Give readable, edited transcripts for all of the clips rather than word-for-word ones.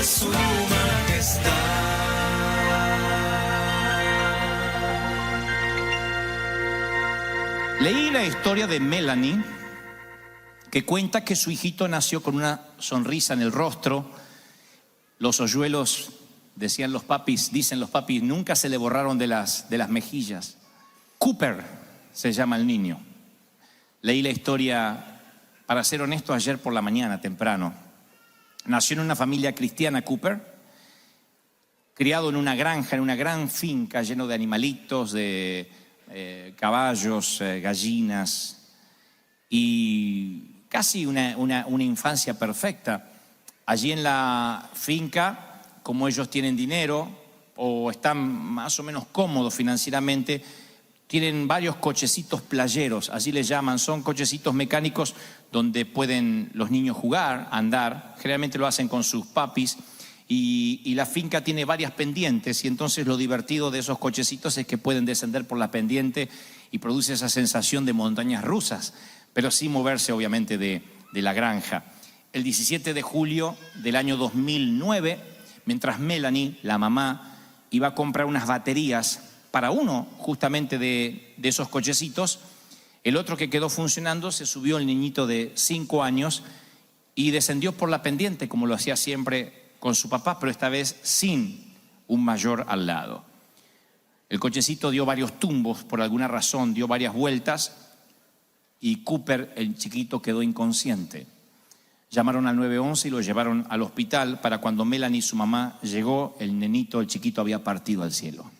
de su majestad. Leí la historia de Melanie, que cuenta que su hijito nació con una sonrisa en el rostro. Los hoyuelos, dicen los papis, nunca se le borraron de las mejillas. Cooper se llama el niño. Leí la historia, para ser honesto, ayer por la mañana, temprano. Nació en una familia cristiana, Cooper, criado en una granja, en una gran finca, lleno de animalitos, de caballos, gallinas, y casi una infancia perfecta. Allí en la finca, como ellos tienen dinero o están más o menos cómodos financieramente, tienen varios cochecitos playeros, así les llaman. Son cochecitos mecánicos donde pueden los niños jugar, andar. Generalmente lo hacen con sus papis. Y la finca tiene varias pendientes, y entonces lo divertido de esos cochecitos es que pueden descender por la pendiente y produce esa sensación de montañas rusas, pero sin moverse obviamente de la granja. El 17 de julio del año 2009, mientras Melanie, la mamá, iba a comprar unas baterías para uno justamente de esos cochecitos, el otro que quedó funcionando, se subió el niñito de 5 años y descendió por la pendiente como lo hacía siempre con su papá, pero esta vez sin un mayor al lado. El cochecito dio varios tumbos, por alguna razón, dio varias vueltas, y Cooper, el chiquito, quedó inconsciente. Llamaron al 911 y lo llevaron al hospital. Para cuando Melanie, su mamá, llegó, el nenito, el chiquito, había partido al cielo.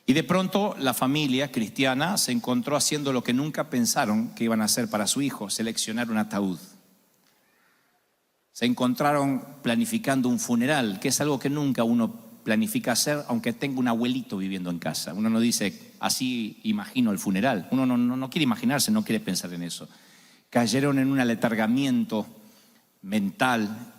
Y de pronto la familia cristiana se encontró haciendo lo que nunca pensaron que iban a hacer para su hijo: seleccionar un ataúd. Se encontraron planificando un funeral, que es algo que nunca uno planifica hacer, aunque tenga un abuelito viviendo en casa. Uno no dice, así imagino el funeral. Uno no quiere imaginarse, no quiere pensar en eso. Cayeron en un aletargamiento mental.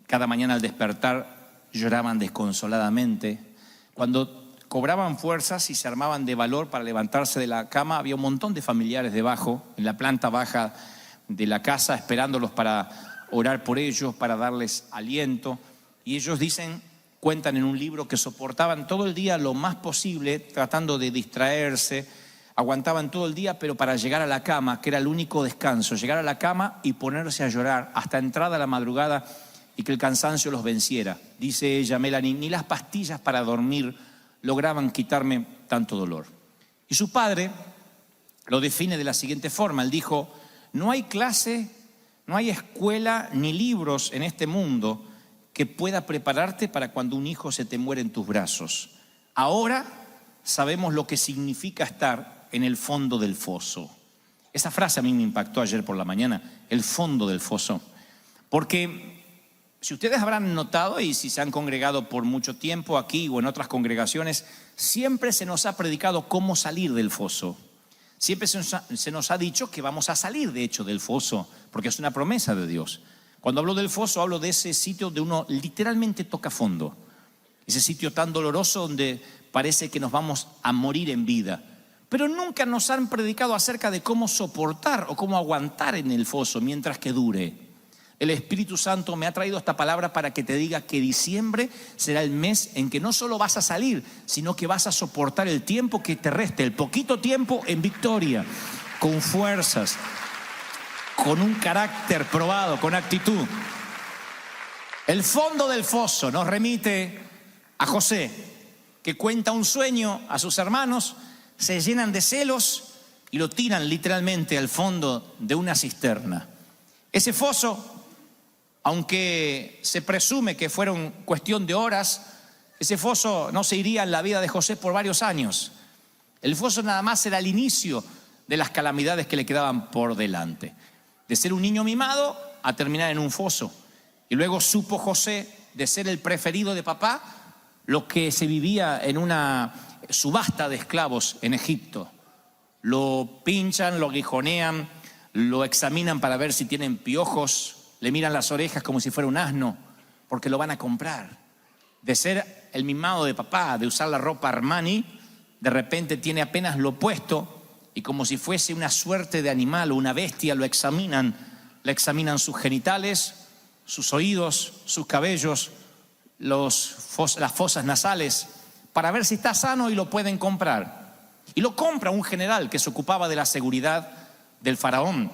Cada mañana al despertar lloraban desconsoladamente. Cuando cobraban fuerzas y se armaban de valor para levantarse de la cama, había un montón de familiares debajo, en la planta baja de la casa, esperándolos para orar por ellos, para darles aliento. Y ellos cuentan en un libro que soportaban todo el día lo más posible, tratando de distraerse. Aguantaban todo el día, pero para llegar a la cama, que era el único descanso, llegar a la cama y ponerse a llorar hasta entrada la madrugada y que el cansancio los venciera. Dice ella, Melanie, ni las pastillas para dormir lograban quitarme tanto dolor. Y su padre lo define de la siguiente forma. Él dijo: no hay clase, no hay escuela ni libros en este mundo que pueda prepararte para cuando un hijo se te muere en tus brazos. Ahora sabemos lo que significa estar en el fondo del foso. Esa frase a mí me impactó ayer por la mañana, el fondo del foso. Porque si ustedes habrán notado, y si se han congregado por mucho tiempo aquí o en otras congregaciones, siempre se nos ha predicado cómo salir del foso. Siempre se nos ha dicho que vamos a salir, de hecho, del foso, porque es una promesa de Dios. Cuando hablo del foso, hablo de ese sitio donde uno literalmente toca fondo. Ese sitio tan doloroso donde parece que nos vamos a morir en vida. Pero nunca nos han predicado acerca de cómo soportar o cómo aguantar en el foso mientras que dure. El Espíritu Santo me ha traído esta palabra para que te diga que diciembre será el mes en que no solo vas a salir, sino que vas a soportar el tiempo que te reste, el poquito tiempo, en victoria, con fuerzas, con un carácter probado, con actitud. El fondo del foso nos remite a José, que cuenta un sueño a sus hermanos, se llenan de celos y lo tiran literalmente al fondo de una cisterna. Ese foso, aunque se presume que fueron cuestión de horas, ese foso no se iría en la vida de José por varios años. El foso nada más era el inicio de las calamidades que le quedaban por delante. De ser un niño mimado a terminar en un foso. Y luego supo José, de ser el preferido de papá, lo que se vivía en una subasta de esclavos en Egipto. Lo pinchan, lo aguijonean, lo examinan para ver si tienen piojos, le miran las orejas como si fuera un asno, porque lo van a comprar. De ser el mimado de papá, de usar la ropa Armani, de repente tiene apenas lo opuesto y como si fuese una suerte de animal o una bestia, le examinan sus genitales, sus oídos, sus cabellos, las fosas nasales, para ver si está sano y lo pueden comprar. Y lo compra un general que se ocupaba de la seguridad del faraón,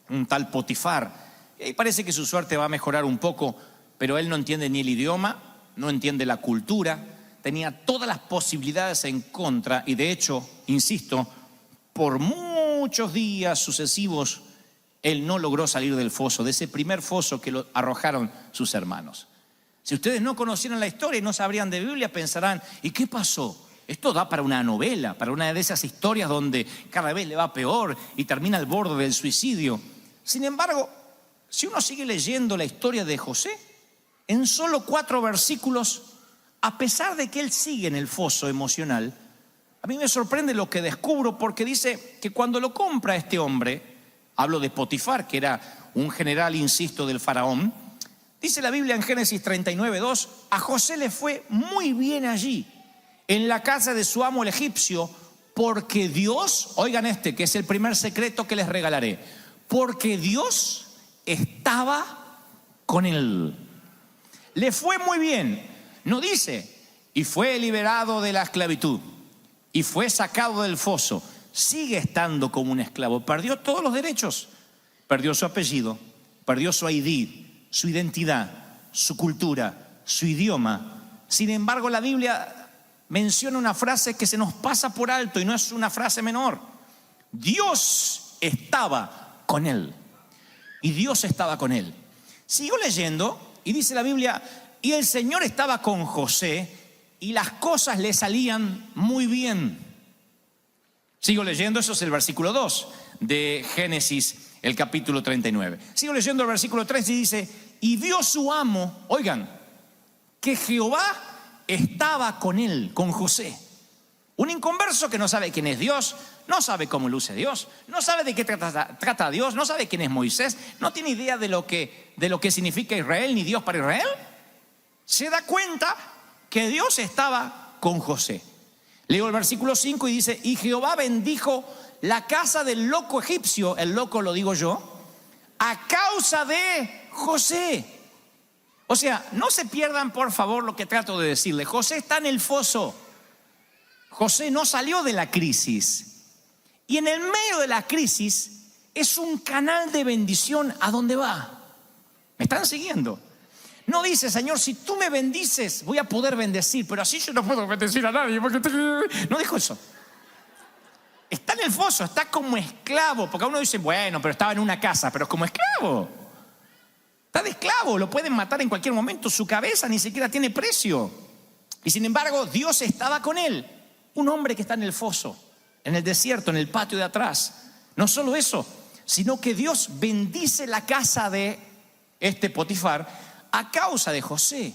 un tal Potifar. Y parece que su suerte va a mejorar un poco, pero él no entiende ni el idioma, no entiende la cultura, tenía todas las posibilidades en contra y de hecho, insisto, por muchos días sucesivos, él no logró salir del foso, de ese primer foso que lo arrojaron sus hermanos. Si ustedes no conocieran la historia y no sabrían de Biblia, pensarán, ¿y qué pasó? Esto da para una novela, para una de esas historias donde cada vez le va peor y termina al borde del suicidio. Sin embargo, si uno sigue leyendo la historia de José, en solo 4 versículos, a pesar de que él sigue en el foso emocional, a mí me sorprende lo que descubro, porque dice que cuando lo compra este hombre, hablo de Potifar, que era un general, insisto, del faraón, dice la Biblia en Génesis 39:2, a José le fue muy bien allí, en la casa de su amo el egipcio, porque Dios, oigan que es el primer secreto que les regalaré, porque Dios estaba con él. Le fue muy bien, no dice, y fue liberado de la esclavitud, y fue sacado del foso, sigue estando como un esclavo, perdió todos los derechos, perdió su apellido, perdió su ID, su identidad, su cultura, su idioma. Sin embargo, la Biblia menciona una frase que se nos pasa por alto y no es una frase menor. Dios estaba con él. Y Dios estaba con él. Sigo leyendo y dice la Biblia, y el Señor estaba con José y las cosas le salían muy bien. Sigo leyendo, eso es el versículo 2 de Génesis, el capítulo 39. Sigo leyendo el versículo 3 y dice, y vio su amo, oigan, que Jehová estaba con él, con José. Un inconverso que no sabe quién es Dios, no sabe cómo luce Dios, no sabe de qué trata Dios, no sabe quién es Moisés, no tiene idea de lo que significa Israel ni Dios para Israel. Se da cuenta que Dios estaba con José. Leo el versículo 5 y dice, y Jehová bendijo la casa del loco egipcio, el loco lo digo yo, a causa de José. O sea, no se pierdan por favor lo que trato de decirle. José está en el foso. José no salió de la crisis. Y en el medio de la crisis es un canal de bendición a donde va. ¿Me están siguiendo? No dice, Señor, si tú me bendices, voy a poder bendecir, pero así yo no puedo bendecir a nadie. No dijo eso. Está en el foso, está como esclavo. Porque uno dice, bueno, pero estaba en una casa, pero es como esclavo. Está de esclavo, lo pueden matar en cualquier momento. Su cabeza ni siquiera tiene precio. Y sin embargo, Dios estaba con él. Un hombre que está en el foso, en el desierto, en el patio de atrás. No solo eso, sino que Dios bendice la casa de este Potifar a causa de José.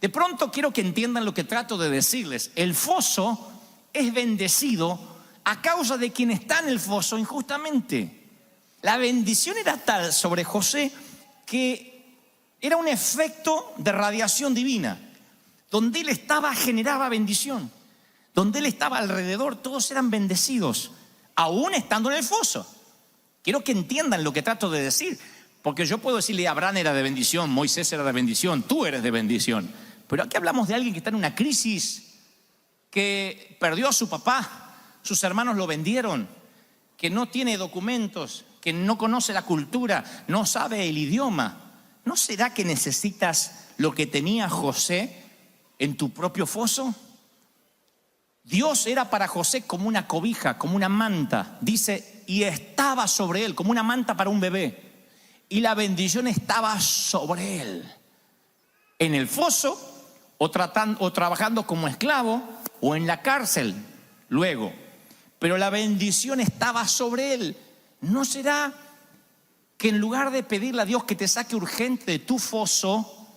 De pronto quiero que entiendan lo que trato de decirles. El foso es bendecido a causa de quien está en el foso injustamente. La bendición era tal sobre José que era un efecto de radiación divina. Donde él estaba generaba bendición. Donde él estaba alrededor todos eran bendecidos, aún estando en el foso. Quiero que entiendan lo que trato de decir. Porque yo puedo decirle, Abraham era de bendición, Moisés era de bendición, tú eres de bendición. Pero aquí hablamos de alguien que está en una crisis, que perdió a su papá, sus hermanos lo vendieron, que no tiene documentos, que no conoce la cultura, no sabe el idioma. ¿No será que necesitas lo que tenía José en tu propio foso? Dios era para José como una cobija, como una manta. Dice, y estaba sobre él, como una manta para un bebé. Y la bendición estaba sobre él. En el foso, o trabajando como esclavo, o en la cárcel, luego. Pero la bendición estaba sobre él. ¿No será que en lugar de pedirle a Dios que te saque urgente de tu foso,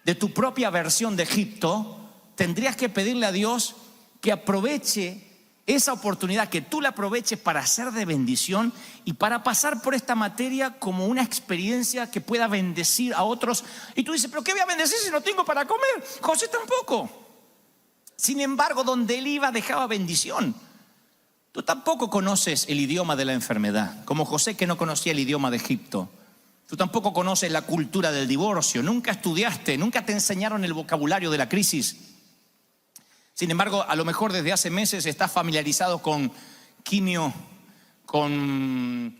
de tu propia versión de Egipto, tendrías que pedirle a Dios que aproveche esa oportunidad, que tú la aproveches para ser de bendición y para pasar por esta materia como una experiencia que pueda bendecir a otros? Y tú dices, ¿pero qué voy a bendecir si no tengo para comer? José tampoco. Sin embargo, donde él iba dejaba bendición. Tú tampoco conoces el idioma de la enfermedad, como José, que no conocía el idioma de Egipto. Tú tampoco conoces la cultura del divorcio, nunca estudiaste, nunca te enseñaron el vocabulario de la crisis. Sin embargo, a lo mejor desde hace meses estás familiarizado con quimio, con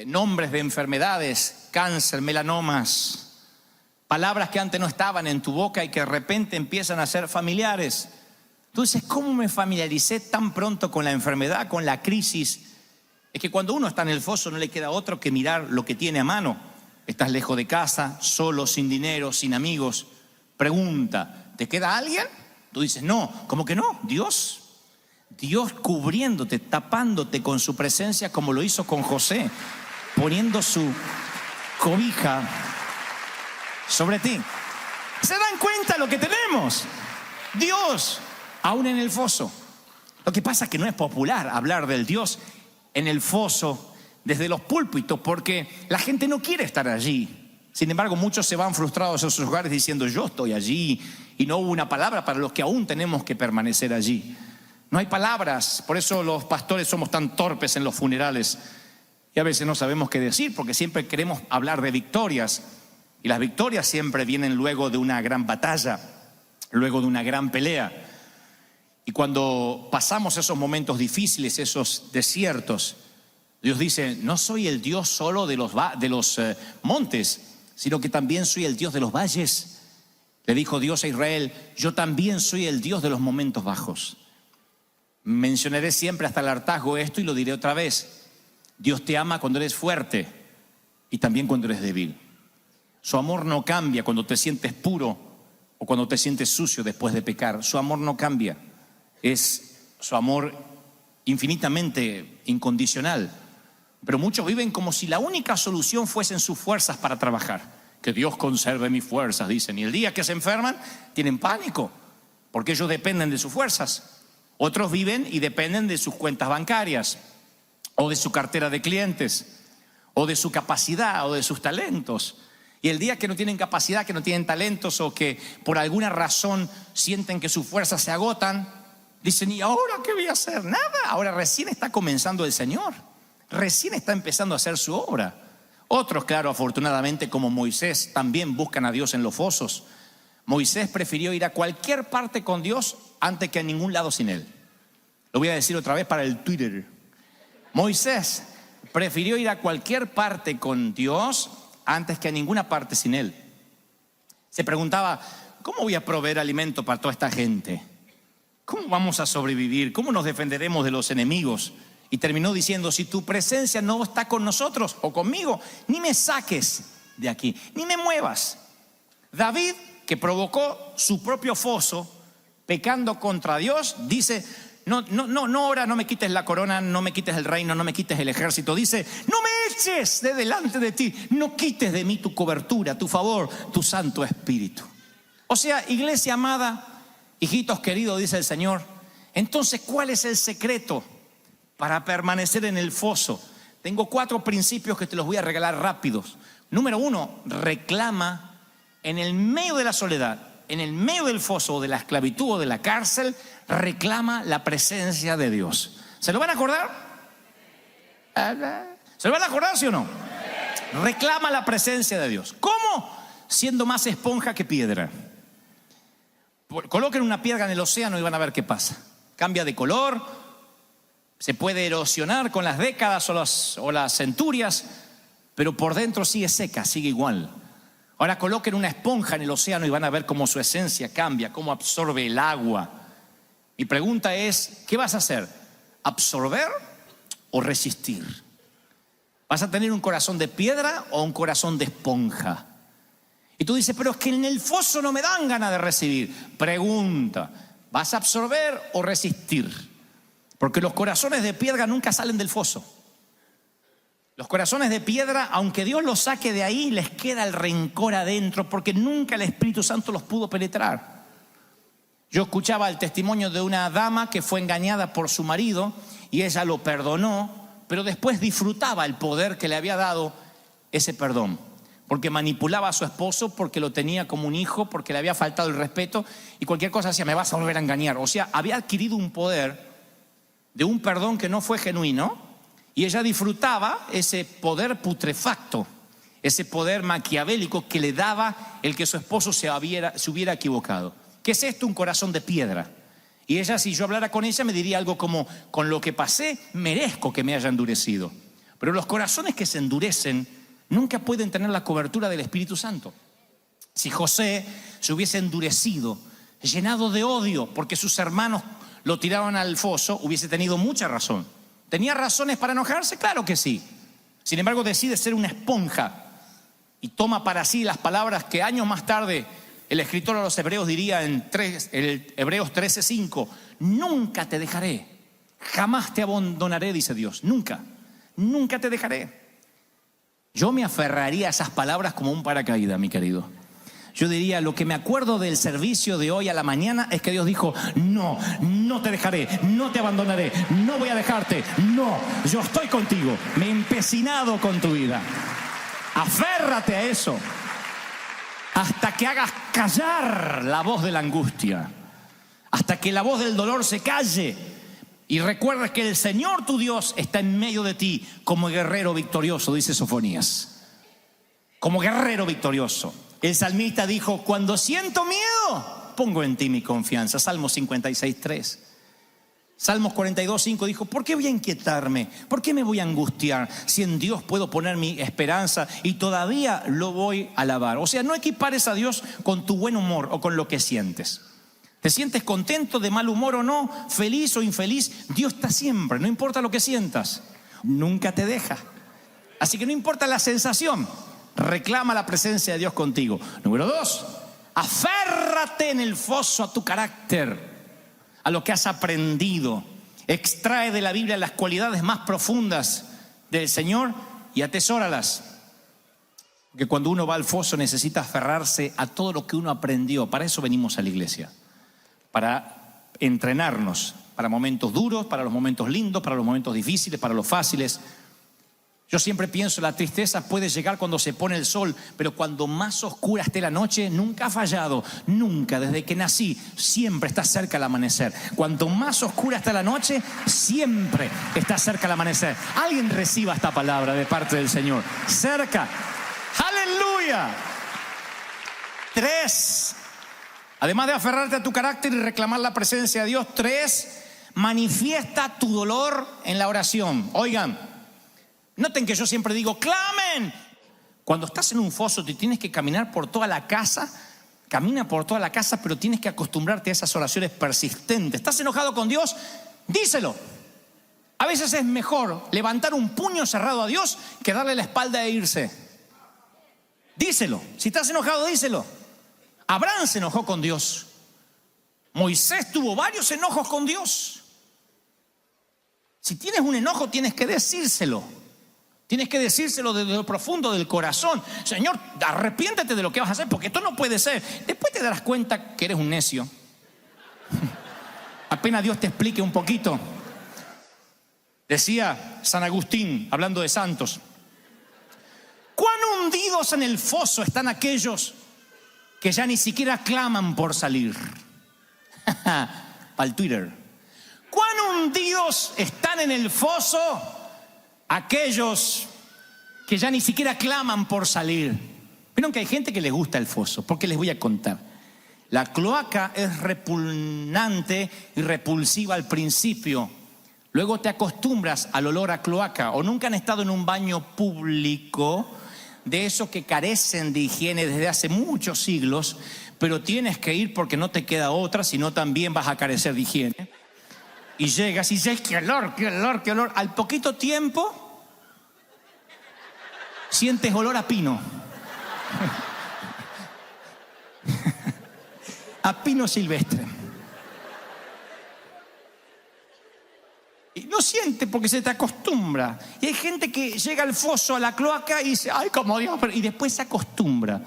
nombres de enfermedades, cáncer, melanomas, palabras que antes no estaban en tu boca y que de repente empiezan a ser familiares. Tú dices, ¿cómo me familiaricé tan pronto con la enfermedad, con la crisis? Es que cuando uno está en el foso no le queda otro que mirar lo que tiene a mano. Estás lejos de casa, solo, sin dinero, sin amigos. Pregunta, ¿te queda alguien? Tú dices, no. ¿Cómo que no? Dios cubriéndote, tapándote con su presencia como lo hizo con José, poniendo su cobija sobre ti. ¿Se dan cuenta lo que tenemos? Dios, aún en el foso. Lo que pasa es que no es popular hablar del Dios en el foso desde los púlpitos, porque la gente no quiere estar allí. Sin embargo, muchos se van frustrados a sus hogares diciendo, yo estoy allí, y no hubo una palabra para los que aún tenemos que permanecer allí. No hay palabras, por eso los pastores somos tan torpes en los funerales, y a veces no sabemos qué decir, porque siempre queremos hablar de victorias, y las victorias siempre vienen luego de una gran batalla, luego de una gran pelea. Y cuando pasamos esos momentos difíciles, esos desiertos, Dios dice, no soy el Dios solo de los montes, sino que también soy el Dios de los valles. Le dijo Dios a Israel, yo también soy el Dios de los momentos bajos. Mencionaré siempre hasta el hartazgo esto y lo diré otra vez. Dios te ama cuando eres fuerte y también cuando eres débil. Su amor no cambia cuando te sientes puro o cuando te sientes sucio después de pecar. Su amor no cambia. Es su amor infinitamente incondicional. Pero muchos viven como si la única solución fuesen sus fuerzas para trabajar. Que Dios conserve mis fuerzas, dicen. Y el día que se enferman, tienen pánico, porque ellos dependen de sus fuerzas. Otros viven y dependen de sus cuentas bancarias, o de su cartera de clientes, o de su capacidad, o de sus talentos. Y el día que no tienen capacidad, que no tienen talentos, o que por alguna razón sienten que sus fuerzas se agotan, dicen, ¿y ahora qué voy a hacer? Nada, ahora recién está comenzando el Señor. Recién está empezando a hacer su obra. Otros, claro, afortunadamente, como Moisés, también buscan a Dios en los fosos. Moisés prefirió ir a cualquier parte con Dios antes que a ningún lado sin Él. Lo voy a decir otra vez para el Twitter. Moisés prefirió ir a cualquier parte con Dios antes que a ninguna parte sin Él. Se preguntaba, ¿cómo voy a proveer alimento para toda esta gente? ¿Cómo vamos a sobrevivir? ¿Cómo nos defenderemos de los enemigos? Y terminó diciendo, si tu presencia no está con nosotros o conmigo, ni me saques de aquí, ni me muevas. David, que provocó su propio foso, pecando contra Dios, dice, no, ahora no me quites la corona, no me quites el reino, no me quites el ejército. Dice, no me eches de delante de ti, no quites de mí tu cobertura, tu favor, tu Santo Espíritu. O sea, iglesia amada, hijitos queridos, dice el Señor, entonces, ¿cuál es el secreto para permanecer en el foso? Tengo 4 principios que te los voy a regalar rápidos. Número 1, reclama en el medio de la soledad, en el medio del foso o de la esclavitud o de la cárcel, reclama la presencia de Dios. ¿Se lo van a acordar? ¿Se lo van a acordar, sí o no? Reclama la presencia de Dios. ¿Cómo? Siendo más esponja que piedra. Coloquen una piedra en el océano y van a ver qué pasa. Cambia de color, se puede erosionar con las décadas o las centurias, pero por dentro sigue seca, sigue igual. Ahora coloquen una esponja en el océano y van a ver cómo su esencia cambia, cómo absorbe el agua. Mi pregunta es, ¿qué vas a hacer? ¿Absorber o resistir? ¿Vas a tener un corazón de piedra o un corazón de esponja? Y tú dices, pero es que en el foso no me dan ganas de recibir. Pregunta, ¿vas a absorber o resistir? Porque los corazones de piedra nunca salen del foso. Los corazones de piedra, aunque Dios los saque de ahí, les queda el rencor adentro, porque nunca el Espíritu Santo los pudo penetrar. Yo escuchaba el testimonio de una dama que fue engañada por su marido y ella lo perdonó, pero después disfrutaba el poder que le había dado ese perdón, porque manipulaba a su esposo, porque lo tenía como un hijo, porque le había faltado el respeto y cualquier cosa decía, me vas a volver a engañar. O sea, había adquirido un poder de un perdón que no fue genuino y ella disfrutaba ese poder putrefacto, ese poder maquiavélico que le daba el que su esposo se hubiera equivocado. ¿Qué es esto? Un corazón de piedra. Y ella, si yo hablara con ella, me diría algo como: con lo que pasé, merezco que me haya endurecido. Pero los corazones que se endurecen nunca pueden tener la cobertura del Espíritu Santo. Si José se hubiese endurecido, llenado de odio porque sus hermanos lo tiraban al foso, hubiese tenido mucha razón. ¿Tenía razones para enojarse? Claro que sí. Sin embargo, decide ser una esponja y toma para sí las palabras que años más tarde el escritor a los Hebreos diría en Hebreos 13:5: nunca te dejaré, jamás te abandonaré, dice Dios. Nunca, nunca te dejaré. Yo me aferraría a esas palabras como un paracaídas, mi querido. Yo diría, lo que me acuerdo del servicio de hoy a la mañana es que Dios dijo: no, no te dejaré, no te abandonaré, no voy a dejarte, no, yo estoy contigo, me he empecinado con tu vida. Aférrate a eso hasta que hagas callar la voz de la angustia, hasta que la voz del dolor se calle, y recuerda que el Señor tu Dios está en medio de ti como guerrero victorioso, dice Sofonías. Como guerrero victorioso. El salmista dijo: cuando siento miedo, pongo en ti mi confianza. Salmo 56:3. Salmos 42:5 dijo: ¿por qué voy a inquietarme? ¿Por qué me voy a angustiar? Si en Dios puedo poner mi esperanza y todavía lo voy a alabar. O sea, no equipares a Dios con tu buen humor o con lo que sientes. ¿Te sientes contento, de mal humor o no, feliz o infeliz? Dios está siempre, no importa lo que sientas. Nunca te deja. Así que no importa la sensación, reclama la presencia de Dios contigo. Número 2, aférrate en el foso a tu carácter, a lo que has aprendido. Extrae de la Biblia las cualidades más profundas del Señor y atesóralas. Porque cuando uno va al foso necesita aferrarse a todo lo que uno aprendió. Para eso venimos a la iglesia, para entrenarnos, para momentos duros, para los momentos lindos, para los momentos difíciles, para los fáciles. Yo siempre pienso, la tristeza puede llegar cuando se pone el sol, pero cuando más oscura esté la noche, nunca ha fallado, nunca, desde que nací, siempre está cerca el amanecer. Cuanto más oscura está la noche, siempre está cerca el amanecer. Alguien reciba esta palabra de parte del Señor. Cerca. ¡Aleluya! 3, además de aferrarte a tu carácter y reclamar la presencia de Dios, 3, manifiesta tu dolor en la oración. Oigan, noten que yo siempre digo: clamen. Cuando estás en un foso te tienes que caminar por toda la casa. Camina por toda la casa, pero tienes que acostumbrarte a esas oraciones persistentes. ¿Estás enojado con Dios? Díselo. A veces es mejor levantar un puño cerrado a Dios que darle la espalda e irse. Díselo. Si estás enojado, díselo. Abraham se enojó con Dios. Moisés tuvo varios enojos con Dios. Si tienes un enojo, tienes que decírselo. Tienes que decírselo desde lo profundo del corazón. Señor, arrepiéntete de lo que vas a hacer, porque esto no puede ser. Después te darás cuenta que eres un necio. Apenas Dios te explique un poquito. Decía San Agustín, hablando de santos: cuán hundidos en el foso están aquellos que ya ni siquiera claman por salir. Para el Twitter. Cuán hundidos están en el foso aquellos que ya ni siquiera claman por salir. Vieron que hay gente que les gusta el foso, porque les voy a contar. La cloaca es repugnante y repulsiva al principio. Luego te acostumbras al olor a cloaca. O nunca han estado en un baño público de esos que carecen de higiene desde hace muchos siglos, pero tienes que ir porque no te queda otra, sino también vas a carecer de higiene. Y llegas y dices: qué olor, qué olor, qué olor. Al poquito tiempo sientes olor a pino. A pino silvestre. Y no siente porque se te acostumbra. Y hay gente que llega al foso, a la cloaca, y dice: ay, como Dios. Y después se acostumbra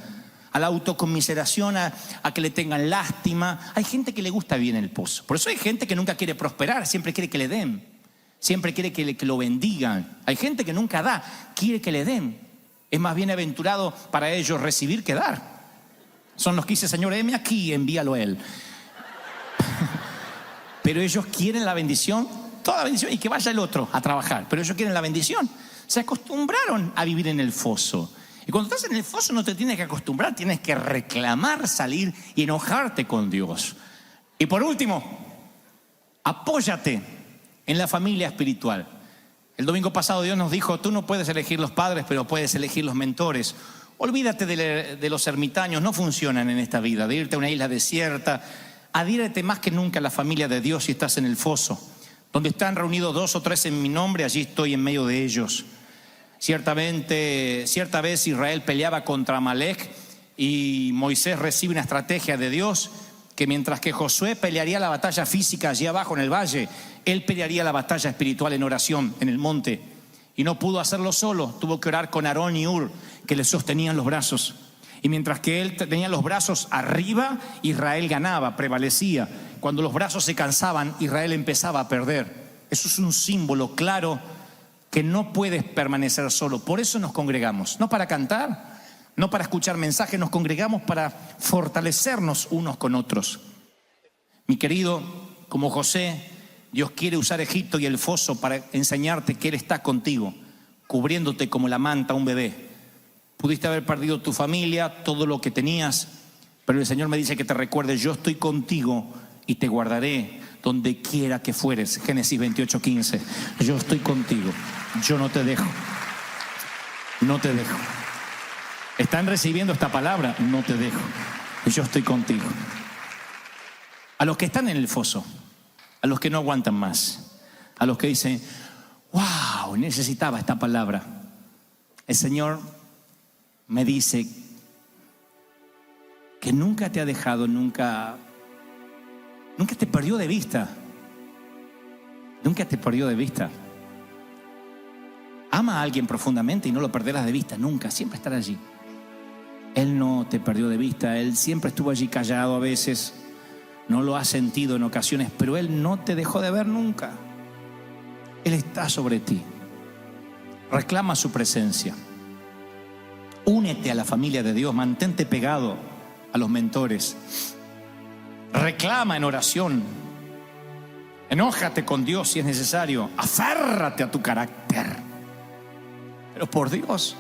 a la autoconmiseración, a que le tengan lástima. Hay gente que le gusta bien el pozo. Por eso hay gente que nunca quiere prosperar, siempre quiere que le den. Siempre quiere que lo bendigan. Hay gente que nunca da, quiere que le den. Es más bienaventurado para ellos recibir que dar. Son los que dicen: Señor, heme aquí, envíalo a él. Pero ellos quieren la bendición, toda la bendición, y que vaya el otro a trabajar. Pero ellos quieren la bendición. Se acostumbraron a vivir en el foso. Y cuando estás en el foso no te tienes que acostumbrar, tienes que reclamar salir y enojarte con Dios. Y por último, apóyate en la familia espiritual. El domingo pasado Dios nos dijo, tú no puedes elegir los padres, pero puedes elegir los mentores. Olvídate de los ermitaños, no funcionan en esta vida, de irte a una isla desierta. Adhiérete más que nunca a la familia de Dios si estás en el foso. Donde están reunidos 2 o 3 en mi nombre, allí estoy en medio de ellos. Cierta vez Israel peleaba contra Amalek y Moisés recibe una estrategia de Dios que mientras que Josué pelearía la batalla física allí abajo en el valle, él pelearía la batalla espiritual en oración en el monte. Y no pudo hacerlo solo, tuvo que orar con Aarón y Hur, que le sostenían los brazos. Y mientras que él tenía los brazos arriba, Israel ganaba, prevalecía. Cuando los brazos se cansaban, Israel empezaba a perder. Eso es un símbolo claro que no puedes permanecer solo. Por eso nos congregamos, no para cantar, no para escuchar mensajes, nos congregamos para fortalecernos unos con otros. Mi querido, como José, Dios quiere usar Egipto y el foso para enseñarte que Él está contigo, cubriéndote como la manta a un bebé. Pudiste haber perdido tu familia, todo lo que tenías, pero el Señor me dice que te recuerdes, yo estoy contigo y te guardaré donde quiera que fueres. Génesis 28:15. Yo estoy contigo, yo no te dejo. No te dejo. ¿Están recibiendo esta palabra? No te dejo. Yo estoy contigo. A los que están en el foso, a los que no aguantan más, a los que dicen, wow, necesitaba esta palabra. El Señor me dice que nunca te ha dejado, nunca te perdió de vista. Nunca te perdió de vista. Ama a alguien profundamente y no lo perderás de vista nunca, siempre estará allí. Él no te perdió de vista, Él siempre estuvo allí callado a veces, no lo has sentido en ocasiones, pero Él no te dejó de ver nunca. Él está sobre ti. Reclama su presencia. Únete a la familia de Dios, mantente pegado a los mentores. Reclama en oración. Enójate con Dios si es necesario. Aférrate a tu carácter. Pero por Dios,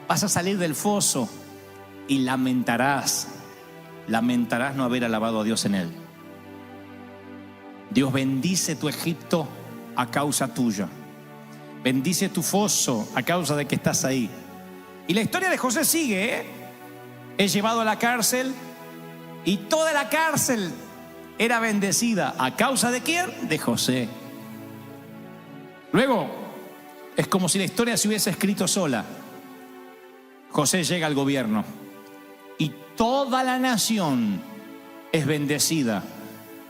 vas a salir del foso y lamentarás no haber alabado a Dios en él. Dios bendice tu Egipto a causa tuya. Bendice tu foso a causa de que estás ahí. Y la historia de José sigue, ¿eh? Es llevado a la cárcel y toda la cárcel era bendecida. ¿A causa de quién? De José. Luego, es como si la historia se hubiese escrito sola. José llega al gobierno y toda la nación es bendecida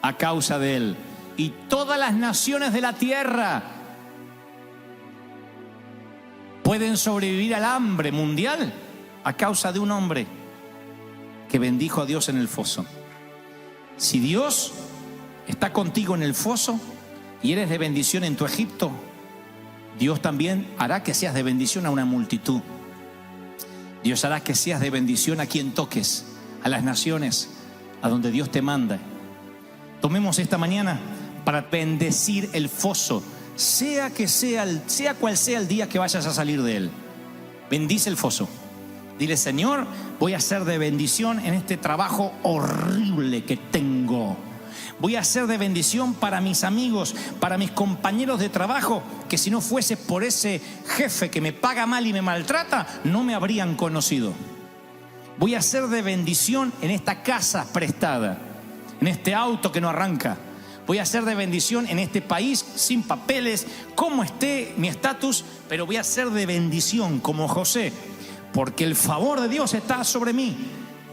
a causa de él. Y todas las naciones de la tierra pueden sobrevivir al hambre mundial a causa de un hombre que bendijo a Dios en el foso. Si Dios está contigo en el foso y eres de bendición en tu Egipto, Dios también hará que seas de bendición a una multitud. Dios hará que seas de bendición a quien toques, a las naciones, a donde Dios te manda. Tomemos esta mañana para bendecir el foso, sea cual sea el día que vayas a salir de él. Bendice el foso. Dile, Señor, voy a ser de bendición en este trabajo horrible que tengo. Voy a ser de bendición para mis amigos, para mis compañeros de trabajo, que si no fuese por ese jefe que me paga mal y me maltrata, no me habrían conocido. Voy a ser de bendición en esta casa prestada, en este auto que no arranca. Voy a ser de bendición en este país sin papeles, como esté mi estatus, pero voy a ser de bendición como José, porque el favor de Dios está sobre mí,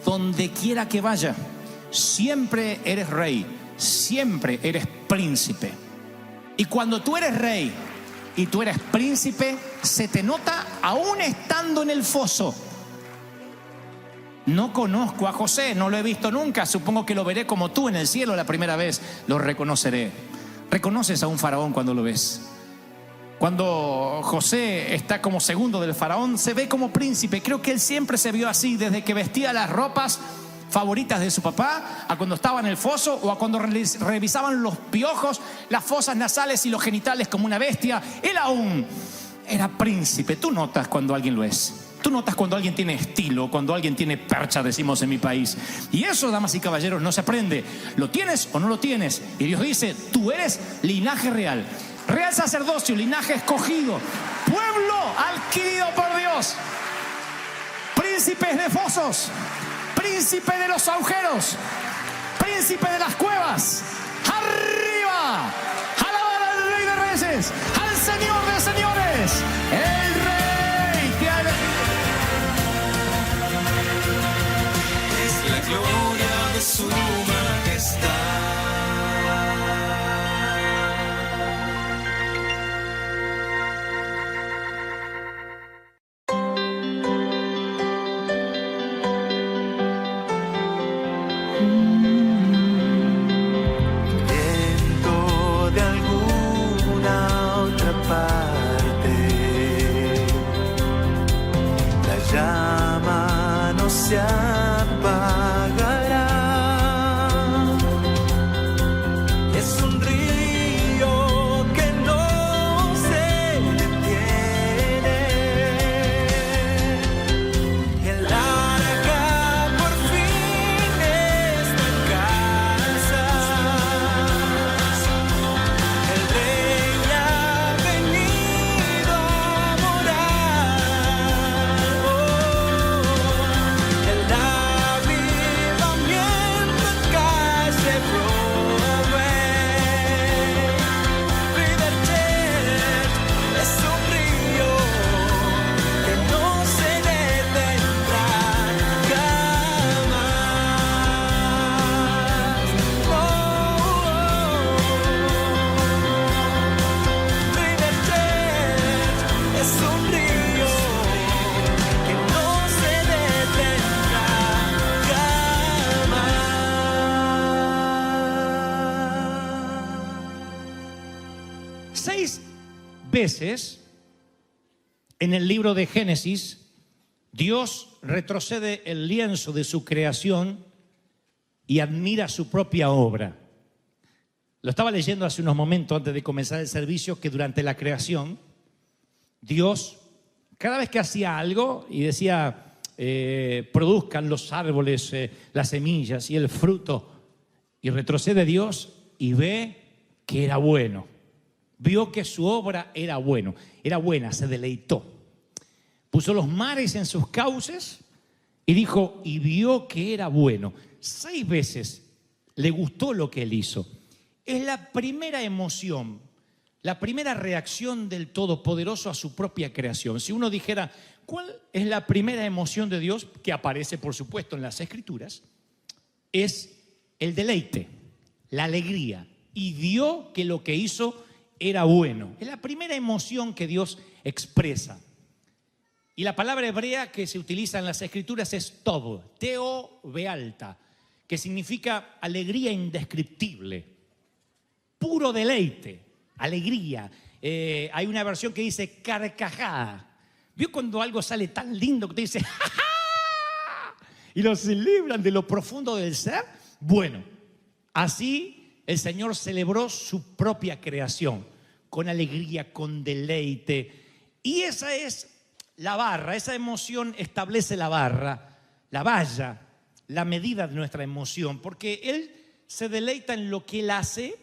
donde quiera que vaya. Siempre eres rey, siempre eres príncipe. Y cuando tú eres rey y tú eres príncipe, se te nota aún estando en el foso. No conozco a José, no lo he visto nunca. Supongo que lo veré como tú en el cielo la primera vez. Lo reconoceré. ¿Reconoces a un faraón cuando lo ves? Cuando José está como segundo del faraón, se ve como príncipe. Creo que él siempre se vio así, desde que vestía las ropas favoritas de su papá, a cuando estaba en el foso, o a cuando revisaban los piojos, las fosas nasales y los genitales como una bestia. Él aún era príncipe. Tú notas cuando alguien lo es. Tú notas cuando alguien tiene estilo, cuando alguien tiene percha, decimos en mi país. Y eso, damas y caballeros, no se aprende. ¿Lo tienes o no lo tienes? Y Dios dice, tú eres linaje real. Real sacerdocio, linaje escogido. Pueblo adquirido por Dios. Príncipes de fosos. Príncipe de los agujeros. Príncipe de las cuevas. ¡Arriba! ¡Alabar al Rey de Reyes! ¡Al Señor de Señores! ¡El Rey que ha... Es la gloria de su majestad. Viento de alguna otra parte, la llama no se apagará. Es un río que no se detiene. El arca por fin está en casa. El rey ha venido a morar. El avivamiento en calle Broadway. River Church es un río que no se detendrá jamás. River Church es un río que no se detendrá jamás. 6 veces en el libro de Génesis, Dios retrocede el lienzo de su creación y admira su propia obra. Lo estaba leyendo hace unos momentos antes de comenzar el servicio, que durante la creación, Dios, cada vez que hacía algo y decía, produzcan los árboles, las semillas y el fruto, y retrocede Dios y ve que era bueno. Vio que su obra era buena, se deleitó. Puso los mares en sus cauces y dijo, y vio que era bueno. 6 veces le gustó lo que él hizo. Es la primera emoción, la primera reacción del Todopoderoso a su propia creación. Si uno dijera, ¿cuál es la primera emoción de Dios? Que aparece, por supuesto, en las Escrituras. Es el deleite, la alegría. Y vio que lo que hizo era bueno. Es la primera emoción que Dios expresa. Y la palabra hebrea que se utiliza en las Escrituras es tov, teo bealta, que significa alegría indescriptible, puro deleite, alegría. Hay una versión que dice carcajada. ¿Vio cuando algo sale tan lindo que te dice ¡ja, ja! Y lo celebran de lo profundo del ser? Bueno, así el Señor celebró su propia creación, con alegría, con deleite. Y esa es la barra, esa emoción establece la barra, la valla, la medida de nuestra emoción, porque Él se deleita en lo que Él hace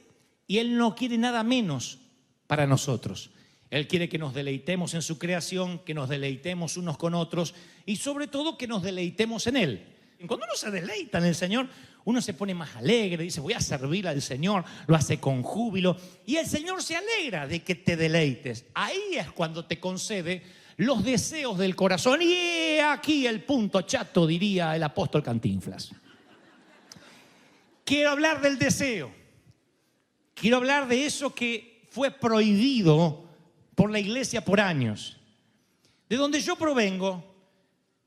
y Él no quiere nada menos para nosotros. Él quiere que nos deleitemos en su creación, que nos deleitemos unos con otros y sobre todo que nos deleitemos en Él. Cuando uno se deleita en el Señor, uno se pone más alegre, dice voy a servir al Señor, lo hace con júbilo y el Señor se alegra de que te deleites. Ahí es cuando te concede los deseos del corazón. Y he aquí el punto chato, diría el apóstol Cantinflas. Quiero hablar del deseo. Quiero hablar de eso que fue prohibido por la iglesia por años. De donde yo provengo,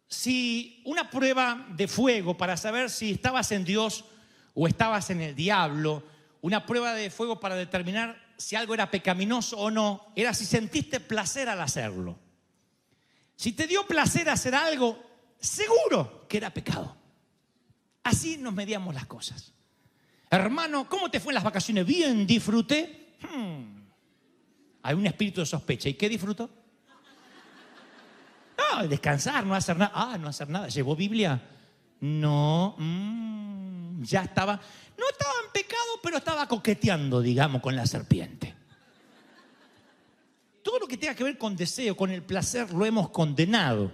si una prueba de fuego para saber si estabas en Dios o estabas en el diablo, una prueba de fuego para determinar si algo era pecaminoso o no, era si sentiste placer al hacerlo. Si te dio placer hacer algo, seguro que era pecado. Así nos medíamos las cosas. Hermano, ¿cómo te fue en las vacaciones? Bien, disfruté. Hay un espíritu de sospecha. ¿Y qué disfrutó? No, descansar, no hacer nada. Ah, no hacer nada. ¿Llevó Biblia? No. Ya estaba, no estaba en pecado, pero estaba coqueteando, digamos, con la serpiente. Todo lo que tenga que ver con deseo, con el placer, lo hemos condenado.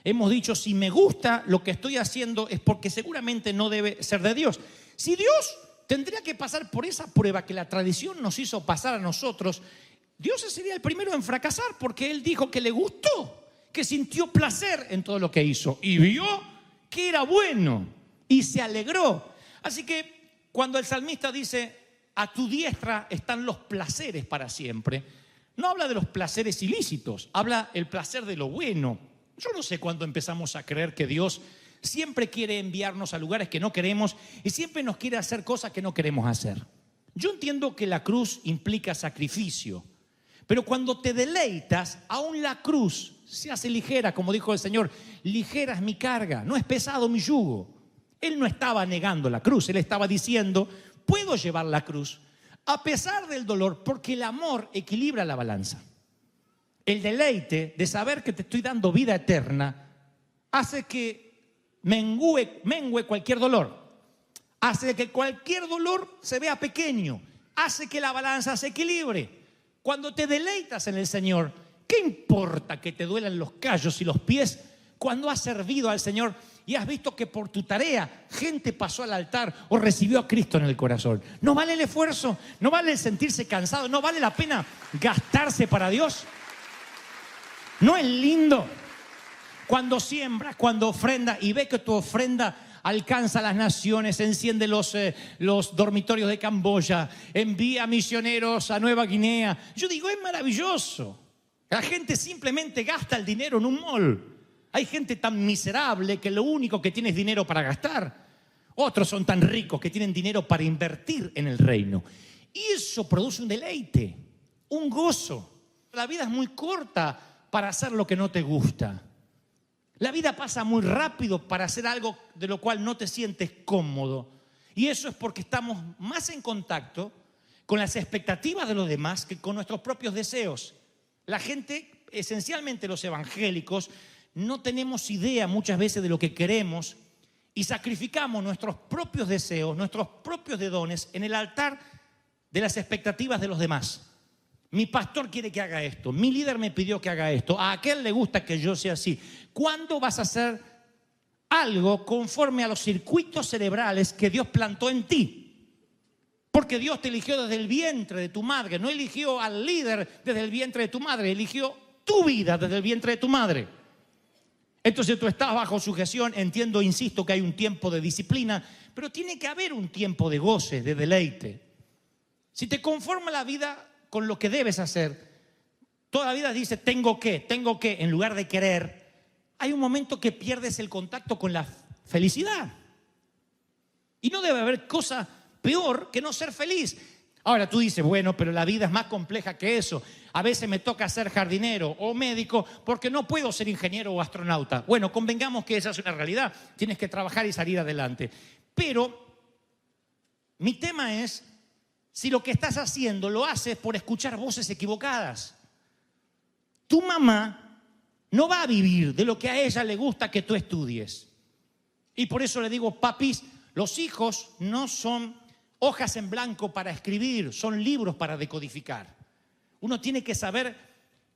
Hemos dicho, si me gusta lo que estoy haciendo es porque seguramente no debe ser de Dios. Si Dios tendría que pasar por esa prueba que la tradición nos hizo pasar a nosotros, Dios sería el primero en fracasar, porque Él dijo que le gustó, que sintió placer en todo lo que hizo y vio que era bueno y se alegró. Así que cuando el salmista dice, a tu diestra están los placeres para siempre, no habla de los placeres ilícitos, habla el placer de lo bueno. Yo no sé cuándo empezamos a creer que Dios siempre quiere enviarnos a lugares que no queremos y siempre nos quiere hacer cosas que no queremos hacer. Yo entiendo que la cruz implica sacrificio, pero cuando te deleitas, aún la cruz se hace ligera, como dijo el Señor, ligera es mi carga, no es pesado mi yugo. Él no estaba negando la cruz, Él estaba diciendo, puedo llevar la cruz a pesar del dolor, porque el amor equilibra la balanza. El deleite de saber que te estoy dando vida eterna hace que mengue cualquier dolor, hace que cualquier dolor se vea pequeño, hace que la balanza se equilibre. Cuando te deleitas en el Señor, ¿qué importa que te duelan los callos y los pies cuando has servido al Señor y has visto que por tu tarea gente pasó al altar o recibió a Cristo en el corazón? ¿No vale el esfuerzo? ¿No vale el sentirse cansado? ¿No vale la pena gastarse para Dios? ¿No es lindo cuando siembras, cuando ofrendas y ves que tu ofrenda alcanza a las naciones, enciende los dormitorios de Camboya, envía misioneros a Nueva Guinea? Yo digo, es maravilloso. La gente simplemente gasta el dinero en un mall. Hay gente tan miserable que lo único que tiene es dinero para gastar. Otros son tan ricos que tienen dinero para invertir en el reino. Y eso produce un deleite, un gozo. La vida es muy corta para hacer lo que no te gusta. La vida pasa muy rápido para hacer algo de lo cual no te sientes cómodo. Y eso es porque estamos más en contacto con las expectativas de los demás que con nuestros propios deseos. La gente, esencialmente los evangélicos, no tenemos idea muchas veces de lo que queremos y sacrificamos nuestros propios deseos, nuestros propios dones en el altar de las expectativas de los demás. Mi pastor quiere que haga esto, mi líder me pidió que haga esto, a aquel le gusta que yo sea así. ¿Cuándo vas a hacer algo conforme a los circuitos cerebrales que Dios plantó en ti? Porque Dios te eligió desde el vientre de tu madre, no eligió al líder desde el vientre de tu madre, eligió tu vida desde el vientre de tu madre. Entonces tú estás bajo sujeción, entiendo, insisto, que hay un tiempo de disciplina, pero tiene que haber un tiempo de goce, de deleite. Si te conforma la vida con lo que debes hacer, toda la vida dice tengo que, en lugar de querer, hay un momento que pierdes el contacto con la felicidad. Y no debe haber cosa peor que no ser feliz. Ahora tú dices, bueno, pero la vida es más compleja que eso. A veces me toca ser jardinero o médico porque no puedo ser ingeniero o astronauta. Bueno, convengamos que esa es una realidad. Tienes que trabajar y salir adelante. Pero mi tema es, si lo que estás haciendo lo haces por escuchar voces equivocadas. Tu mamá no va a vivir de lo que a ella le gusta que tú estudies. Y por eso le digo, papis, los hijos no son hojas en blanco para escribir, son libros para decodificar. Uno tiene que saber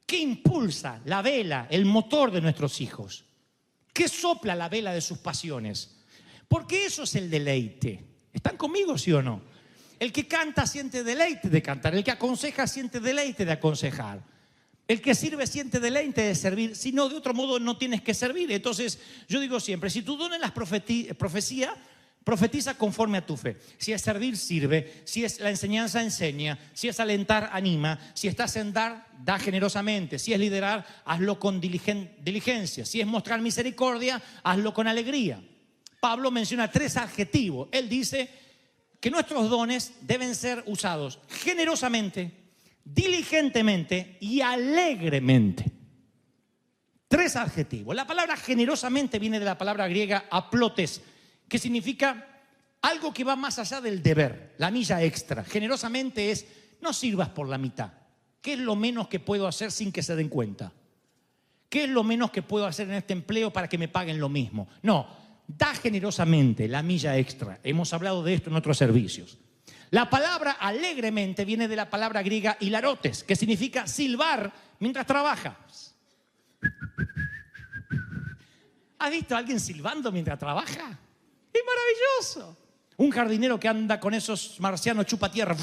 qué impulsa la vela, el motor de nuestros hijos. ¿Qué sopla la vela de sus pasiones? Porque eso es el deleite. ¿Están conmigo, sí o no? El que canta siente deleite de cantar. El que aconseja siente deleite de aconsejar. El que sirve siente deleite de servir. Si no, de otro modo no tienes que servir. Entonces, yo digo siempre, si tu don es la profecía, profetiza conforme a tu fe. Si es servir, sirve. Si es la enseñanza, enseña. Si es alentar, anima. Si estás en dar, da generosamente. Si es liderar, hazlo con diligencia. Si es mostrar misericordia, hazlo con alegría. Pablo menciona 3 adjetivos. Él dice que nuestros dones deben ser usados generosamente, diligentemente y alegremente. 3 adjetivos. La palabra generosamente viene de la palabra griega aplotes, que significa algo que va más allá del deber, la milla extra. Generosamente es, no sirvas por la mitad. ¿Qué es lo menos que puedo hacer sin que se den cuenta? ¿qué es lo menos que puedo hacer en este empleo para que me paguen lo mismo? No, da generosamente la milla extra. Hemos hablado de esto en otros servicios. La palabra alegremente viene de la palabra griega hilarotes, que significa silbar mientras trabajas. ¿Has visto a alguien silbando mientras trabaja? Es maravilloso. Un jardinero que anda con esos marcianos chupa tierra.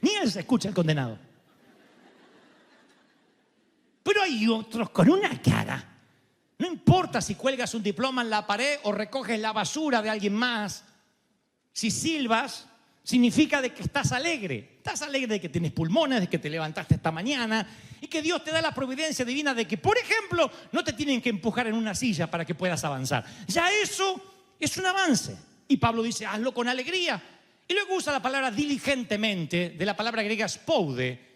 Ni él se escucha, el condenado. Pero hay otros con una cara. No importa si cuelgas un diploma en la pared o recoges la basura de alguien más. Si silbas, significa de que estás alegre. Estás alegre de que tienes pulmones, de que te levantaste esta mañana y que Dios te da la providencia divina de que, por ejemplo, no te tienen que empujar en una silla para que puedas avanzar. Ya eso es un avance. Y Pablo dice, hazlo con alegría. Y luego usa la palabra diligentemente, de la palabra griega spoude.